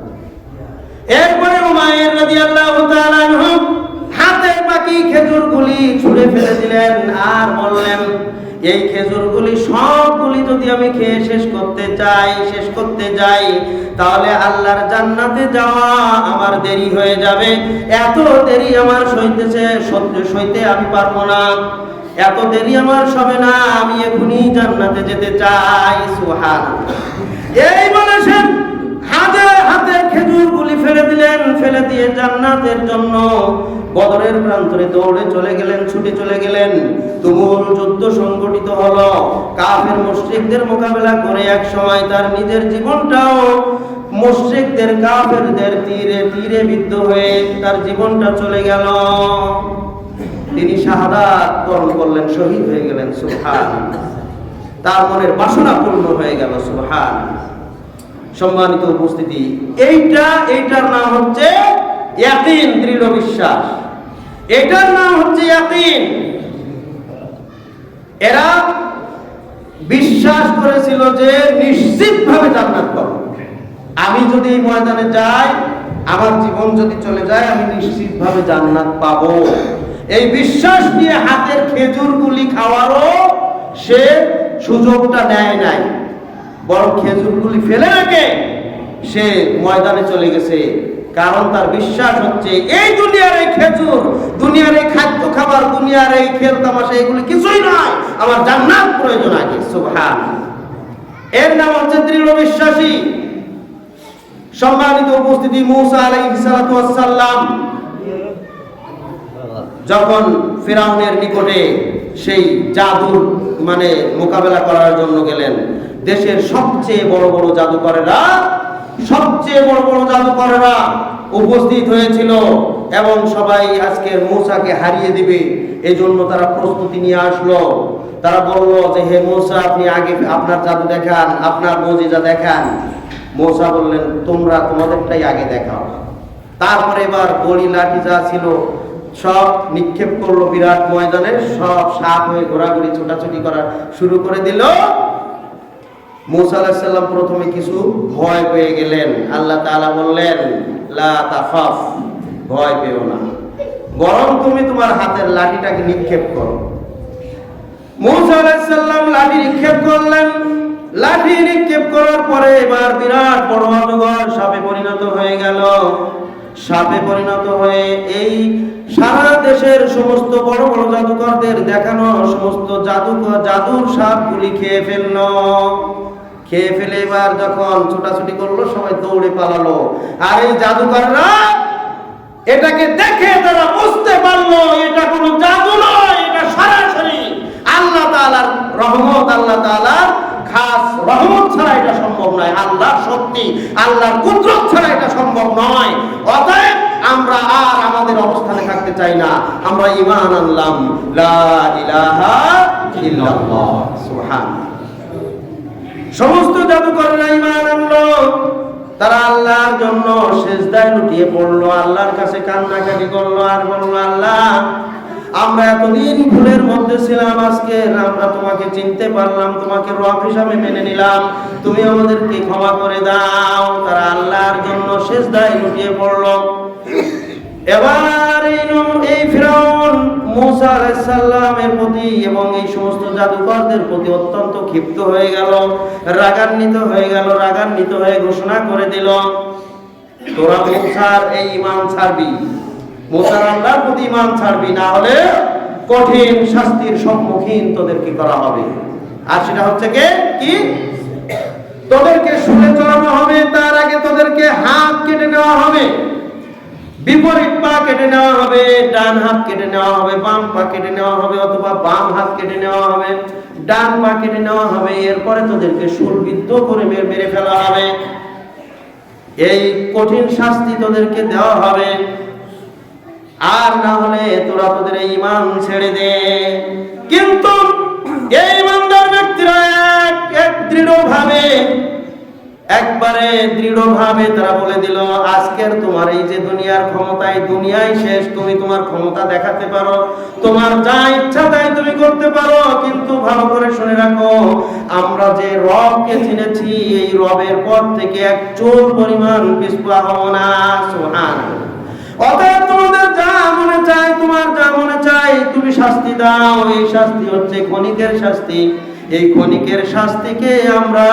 এরপরে উমাইর রাদিয়াল্লাহু তাআলা আনহু হাতের বাকি খেজুরগুলি ছুঁড়ে ফেলে দিলেন আর বললেন, এই খেজুরগুলি সবগুলি যদি আমি খেয়ে শেষ করতে যাই তাহলে আল্লাহর জান্নাতে যাওয়া আমার দেরি হয়ে যাবে। এত দেরি আমার সইতে আমি পারবো না, এত দেরি আমার সবে না, আমি এখনই জান্নাতে যেতে চাই। সুবহানাল্লাহ। এই বলেছেন হাতে খেজুরগুলি ফেলে দিলেন, ফেলে দিয়ে জান্নাতের জন্য বদরের প্রান্তরে দৌড়ে চলে গেলেন, ছুটে চলে গেলেন। তুমুল যুদ্ধ সংগঠিত হলো। কাফের মুশরিকদের মোকাবেলা করে এক সময় তার নিজের জীবনটাও মুশরিকদের কাফেরদের তীরে বিদ্ধ হয়ে তার জীবনটা চলে গেল। তিনি শাহাদাত বরণ করলেন, শহীদ হয়ে গেলেন। সুবহানাল্লাহ। তার মনের বাসনা পূর্ণ হয়ে গেল। সুবহানাল্লাহ। সম্মানিত উপস্থিতি, এইটার নাম হচ্ছে ইয়াকিন, দৃঢ় বিশ্বাস। এটার নাম হচ্ছে ইয়াকিন। এরা বিশ্বাস করেছিল যে নিশ্চিতভাবে জান্নাত পাবো। আমি যদি এই ময়দানে যাই, আমার জীবন যদি চলে যায়, আমি নিশ্চিতভাবে জান্নাত পাবো। এই বিশ্বাস নিয়ে হাতের খেজুরগুলি খাওয়ারও সে সুযোগটা নেয় নাই, বরং খেজুরগুলি ফেলে রেখে সে ময়দানে চলে গেছে। কারণ তার বিশ্বাস হচ্ছে এই দুনিয়ার এই খেজুর, দুনিয়ার এই খাদ্য খাবার, দুনিয়ার এই খেল তামাশা এগুলি কিছুই নয়, আমার জান্নাত প্রয়োজন আগে। সুবহানাল্লাহ। এর নাম হচ্ছে দৃঢ় বিশ্বাসী। সম্মানিত উপস্থিতি, মূসা আলাইহিস সালাতু ওয়াস সালাম যখন ফিরাউনের নিকটে সেই জাদুর মোকাবেলা করার জন্য গেলেন, দেশের সবচেয়ে বড় বড় জাদুকরেরা উপস্থিত হয়েছিল এবং সবাই আজকের মূসাকে হারিয়ে দিবে, এজন্য তারা প্রস্তুতি নিয়ে আসলো। তারা বলল যে, হে মূসা, আপনি আগে আপনার জাদু দেখান, আপনার মুজিজা দেখান। মূসা বললেন, তোমরা তোমাদেরটাই আগে দেখাও। তারপরে এবার দড়ি লাঠি যা ছিল সব নিক্ষেপ করলো বিরাট ময়দানে, সব সাপ হয়ে ঘোরাঘুরি ছোটাছুটি করা শুরু করে দিল। মূসা আলাইহিস সালাম প্রথমে কিছু ভয় পেয়ে গেলেন। আল্লাহ তাআলা বললেন, লা তাখাফ, ভয় পেও না, বরং তুমি তোমার হাতের লাঠিটাকে নিক্ষেপ করো। মূসা আলাইহিস সালাম লাঠি নিক্ষেপ করলেন। লাঠি নিক্ষেপ করার পরে এবার বিরাট বড় অজগর সাপে পরিণত হয়ে গেল। সাপে পরিণত হয়ে এই সারা দেশের সমস্ত বড় বড় জাদুকরদের দেখানো সমস্ত জাদুর সাপগুলি খেয়ে ফেলে এবার যখন ছোটাছুটি করলো, সবাই দৌড়ে পালালো। আর এই জাদুকররা এটাকে দেখে তারা বুঝতে পারলো এটা কোনো জাদু নয়, এটা সরাসরি আল্লাহ তাআলার রহমত, আল্লাহ তাআলার খাস রহমত ছাড়া এটা সম্ভব নয়। আল্লাহর শক্তি, আল্লাহর কুদরত ছাড়া এটা সম্ভব নয়। অতএব আমরা আর আমাদের অবস্থানে থাকতে চাই না, আমরা ঈমান আনলাম, লা ইলাহা ইল্লাল্লাহ। সুবহানাল্লাহ। সমস্ত জাদুকররা ঈমান আনলো। তারা আল্লাহর জন্য সিজদায় লুটিয়ে পড়লো, আল্লাহর কাছে কান্নাকাটি করলো আর বললো, আল্লাহ, আমরা এতদিন ভুলের মধ্যে ছিলাম, আজকে আমরা তোমাকে চিনতে পারলাম, তোমাকে রব হিসাবে মেনে নিলাম, তুমি আমাদেরকে ক্ষমা করে দাও। তারা আল্লাহর জন্য সিজদায় লুটিয়ে পড়লো। এবার এই ফিরআউন মূসা আলাইহিস সালামের প্রতি এবং এই সমস্ত জাদুকরদের প্রতি অত্যন্ত ক্ষিপ্ত হয়ে গেল, রাগান্বিত হয়ে ঘোষণা করে দিল, তোরা মুসার এই ঈমান ছাড়বি, মুসার আল্লাহর প্রতি ঈমান ছাড়বি, না হলে কঠিন শাস্তির সম্মুখীন তোদেরকে করা হবে। আর সেটা হচ্ছে কি, তোদেরকে শুলে চড়ানো হবে, তার আগে তোদেরকে হাত কেটে নেওয়া হবে, বিপরীত পা কেটে নেওয়া হবে, ডান হাত কেটে নেওয়া হবে, বাম পা কেটে নেওয়া হবে, অথবা বাম হাত কেটে নেওয়া হবে, ডান পা কেটে নেওয়া হবে। এরপরে তোদেরকে শূলবিদ্ধ করে মেরে ফেলা হবে। এই কঠিন শাস্তি তোদেরকে দেওয়া হবে। আর না হলে তোরা তোদের ঈমান ছেড়ে দে। কিন্তু এই ঈমানদার ব্যক্তিরা দৃঢ়ভাবে তারা বলে দিল, আজকের তোমার এই যে দুনিয়ার ক্ষমতা, এই দুনিয়ায় শেষ। তুমি তোমার ক্ষমতা দেখাতে পারো, তোমার যা ইচ্ছা তাই তুমি করতে পারো, কিন্তু ভালো করে শুনে রাখো, আমরা যে রবকে চিনেছি, এই রবের পথ থেকে এক চুল পরিমাণ পিছপা হবো না। সুবহানাল্লাহ। অতএব তোমাদের যা মনে চায়, তোমার যা মনে চায় তুমি শাস্তি দাও। এই শাস্তি হচ্ছে ক্ষণিকের শাস্তি। এই ক্ষণিকের শাস্তিকে আমরা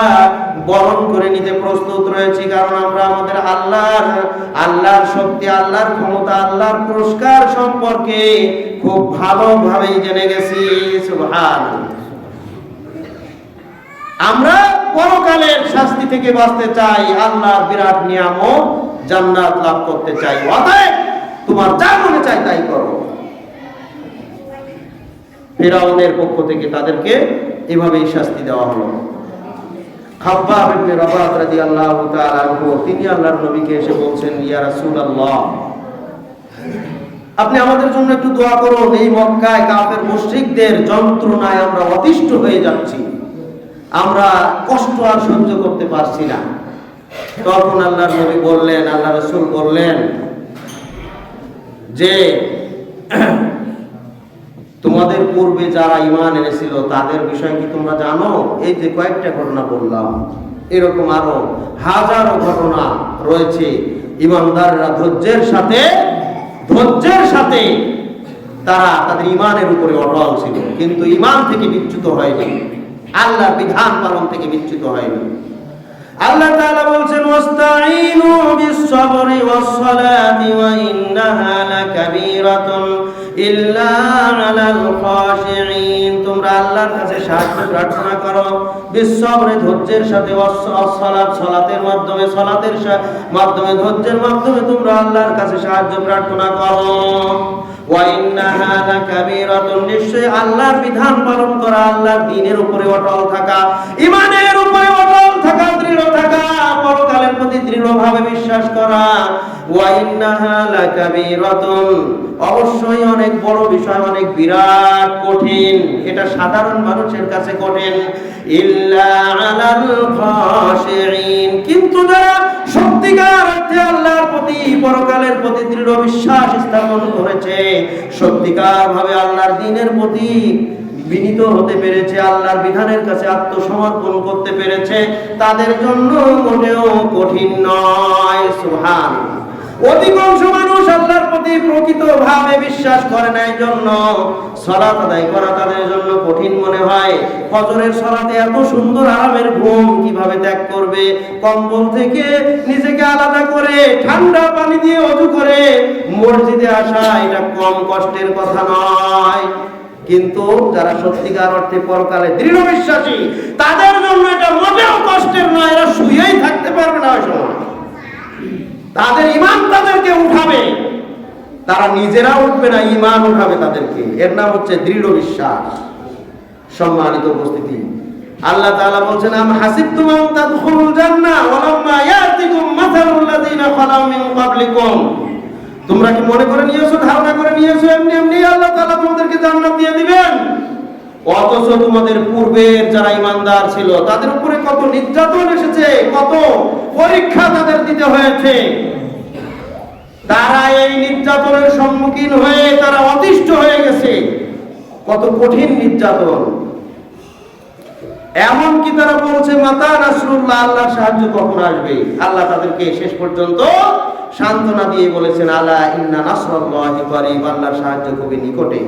বরণ করে নিতে প্রস্তুত রয়েছি, কারণ আমরা আমাদের আল্লাহর শক্তি, আল্লাহর ক্ষমতা, আল্লাহর পুরস্কার সম্পর্কে খুব ভালোভাবেই জেনে গেছি। সুবহানাল্লাহ। আমরা পরকালের শাস্তি থেকে বাঁচতে চাই, আল্লাহর বিরাট নিয়ামত জান্নাত লাভ করতে চাই। অতএব তোমার যা মনে চায় তাই করো। ফিরআউনের পক্ষ থেকে তাদেরকে এভাবেই শাস্তি দেওয়া হলো। খাব্বাব ইবনে রাবাত রাদিয়াল্লাহু তাআলা আনহু, তিনি আল্লাহর নবীকে এসে বলছেন, ইয়া রাসূলুল্লাহ, আপনি আমাদের জন্য একটু দোয়া করুন। এই মক্কায় কাফের মুশরিকদের যন্ত্রণায় আমরা অতিষ্ঠ হয়ে যাচ্ছি, আমরা কষ্ট আর সহ্য করতে পারছি না। তখন আল্লাহর নবী বললেন, আল্লাহ রাসূল বললেন যে তোমাদের পূর্বে যারা ঈমান এনেছিল তাদের বিষয় কি তোমরা জানো? এই যে কয়েকটা ঘটনা বললাম, এরকম আরো হাজারো ঘটনা রয়েছে। ঈমানদাররা ধৈর্যের সাথে তারা তাদের ঈমানের উপরে অটল ছিল, কিন্তু ঈমান থেকে বিচ্যুত হয়নি, আল্লাহর বিধান পালন থেকে বিচ্যুত হয়নি। আল্লাহ তাআলা বলছেন, ওয়াস্তাঈনু বিস-সাবরি ওয়াস-সালাতি ওয়া ইন্নাহা লাকাবীরাতুন ইল্লা আলাল খাশিঈন। তোমরা আল্লাহর কাছে সাহায্য প্রার্থনা করো, বিস-সাবরি ধৈর্যের সাথে, ওয়াস-সালাত সালাতের মাধ্যমে, ধৈর্যের মাধ্যমে তোমরা আল্লাহর কাছে সাহায্য প্রার্থনা করো। ওয়া ইন্নাহা লাকাবীরাতুন, নিশ্চয়ই আল্লাহর বিধান পালন করা, আল্লাহর দ্বীনের উপরে অটল থাকা, ঈমানের উপরে অটল থাকা, দৃঢ় থাকা, পরকালের প্রতি দৃঢ়ভাবে বিশ্বাস করা। ওয়া ইন্নাহা লাকাবীরাতুন, অবশ্যই অনেক বড় বিষয়, অনেক বিরাট কঠিন, এটা সাধারণ মানুষের কাছে কঠিন। ইল্লা আলাল খাশিঈন, কিন্তু যারা সত্যিকার অর্থে আল্লাহর প্রতি, পরকালের প্রতি দৃঢ় বিশ্বাস স্থাপন করেছে, সত্যিকার ভাবে আল্লাহর দ্বীনের প্রতি বিনীত হতে পেরেছে, আল্লাহর বিধানের কাছে আত্মসমর্পণ করতে পেরেছে, তাদের জন্য মোটেও কঠিন নয়। সুবহানাল্লাহ। অধিকাংশ মানুষ আল্লাহর প্রতি প্রকৃতভাবে বিশ্বাস করে না, এই জন্য সালাত আদায় করা তাদের জন্য কঠিন মনে হয়। ফজরের সালাতে এত সুন্দর আরামের ঘুম কিভাবে ত্যাগ করবে? কম্বল থেকে নিজেকে আলাদা করে ঠান্ডা পানি দিয়ে ওযু করে মসজিদে আসা, এটা কম কষ্টের কথা নয়। কিন্তু যারা সত্যিকার অর্থে পরকালে দৃঢ় বিশ্বাসী, তাদের জন্য এটা মোটেও কষ্টের নয়। এরা শুয়েই থাকতে পারবে না ওই সময়, তাদের ঈমান তাদেরকে উঠাবে, তারা নিজেরা উঠবে না, ঈমান উঠাবে তাদেরকে। এর নাম হচ্ছে দৃঢ় বিশ্বাস। সম্মানিত উপস্থিতি, আল্লাহ তাআলা বলছেন, আম হাসিবতুম আন তাদখুলুল জান্নাহ ওয়া লাম্মা ইয়াতিকুম মাসালুল লাযিনা খালাউ মিন ক্বাবলিকুম, তোমরা কি মনে করে নিয়েছো, ধারণা করে নিয়েছো এমনি এমনি আল্লাহ তাআলা তোমাদেরকে জান্নাত দিয়ে দিবেন? অথচ তোমাদের পূর্বের যারা ঈমানদার ছিল তাদের উপরে কত নির্যাতন এসেছে, কত পরীক্ষা তাদের দিতে হয়েছে। তারা এই নির্যাতনের সম্মুখীন হয়ে তারা অতিষ্ঠ হয়ে গেছে। কত কঠিন নির্যাতন! এমনকি তারা বলছে, মাতা নাসরুল্লাহ, আল্লাহর সাহায্য কখন আসবে? আল্লাহ তাদেরকে শেষ পর্যন্ত সান্ত্বনা দিয়ে বলেছেন, আলা ইন্না নাসরাল্লাহি করিব, আল্লাহর সাহায্য খুবই নিকটে।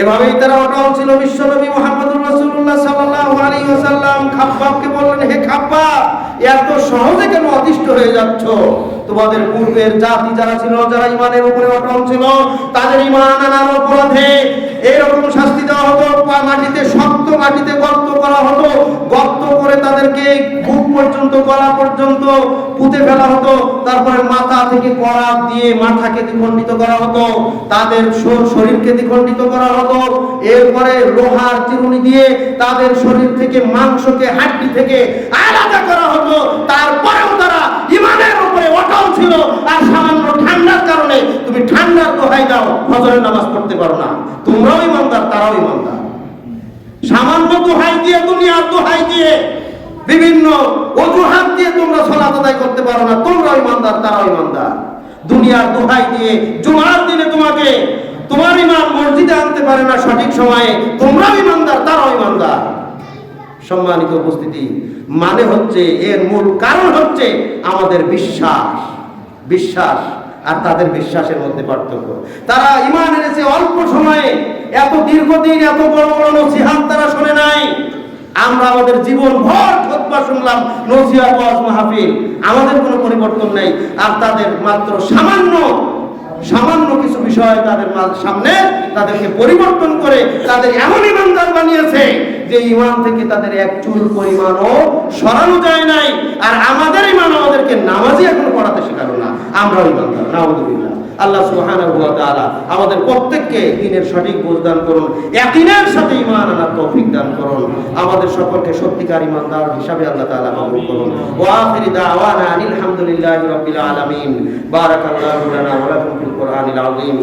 এভাবেই তারা অটল ছিল। বিশ্বনবী মুহাম্মদুর রাসূলুল্লাহ সাল্লাল্লাহু আলাইহি ওয়াসাল্লাম খাব্বাবকে বললেন, হে খাব্বাব, এত সহজে কেন অতিষ্ঠ হয়ে যাচ্ছ? তোমাদের পূর্বের জাতি যারা ছিল, যারা ইমানের উপরে অটল ছিল, তাদের ইমান আনার অপরাধে এরকম শাস্তি দেওয়া হতো। মাটিতে, শক্ত মাটিতে গর্ত করা হতো, গর্ত করে তাদেরকে বুক পর্যন্ত, গলা পর্যন্ত পুঁতে ফেলা হতো। তারপরে মাথা থেকে করাত দিয়ে মাথাকে দ্বিখণ্ডিত করা হতো, তাদের শরীরকে দ্বিখণ্ডিত করা হতো। এরপরে লোহার চিরুনি দিয়ে তাদের শরীর থেকে মাংসকে, হাড্ডি থেকে আলাদা করা হতো। তারপরেও তারা ইমানের উপরে অটল ছিল। আর সামান্য ঠান্ডার কারণে তুমি ঠান্ডার দোহাই দাও, ফজরের নামাজ পড়তে পারো না। তোমরাও ইমানদার, তারাও ইমানদার। সামান্য দোহাই দিয়ে, দুনিয়ার দোহাই দিয়ে, বিভিন্ন অজুহাত দিয়ে তোমরা সালাত আদায় করতে পারো না। তোমরাও ইমানদার, তারাও ইমানদার। দুনিয়ার দোহাই দিয়ে জুমার দিনে তোমাকে, তোমার ইমাম মসজিদে আনতে পারে না সঠিক সময়ে, তোমরাও ইমানদার, তারাও ইমানদার। সম্মানিত উপস্থিতি, মানে হচ্ছে, এর মূল কারণ হচ্ছে আমাদের বিশ্বাস। বিশ্বাস আর তাদের বিশ্বাসের মধ্যে পার্থক্য। তারা ঈমান এনেছে অল্প সময়ে, এত দীর্ঘদিন এত বড় বড় নসিহত তারা শুনে নাই। আমরা আমাদের জীবন ভর খুতবা শুনলাম, নসিহত, ওয়াজ, মাহফিল, আমাদের কোনো পরিবর্তন নেই। আর তাদের মাত্র সামান্য কিছু বিষয় তাদের সামনে তাদেরকে পরিবর্তন করে তাদের এমন ইমানদার বানিয়েছে যে ইমান থেকে তাদের এক চুল পরিমাণও সরানো যায় নাই। আর আমাদের ইমান আমাদেরকে নামাজই এখনো পড়াতে শেখালো না, আমরাও ইমানদার। নাউযুবিল্লাহ। আল্লাহ সুবহানাহু ওয়া তাআলা আমাদের প্রত্যেককে দ্বীনের সঠিক বুঝ দান করুন, ইয়াকিনের সাথে ঈমান আনার তৌফিক দান করুন। আমাদের সকলকে সত্যিকার ঈমানদার হিসাবে আল্লাহ তাআলা কবুল করুন। ওয়া আখিরি দাওয়ানা আলহামদুলিল্লাহি রাব্বিল আলামিন। বারাকাল্লাহু লানা ওয়া লাকুম ফিল কুরআনিল আযীম।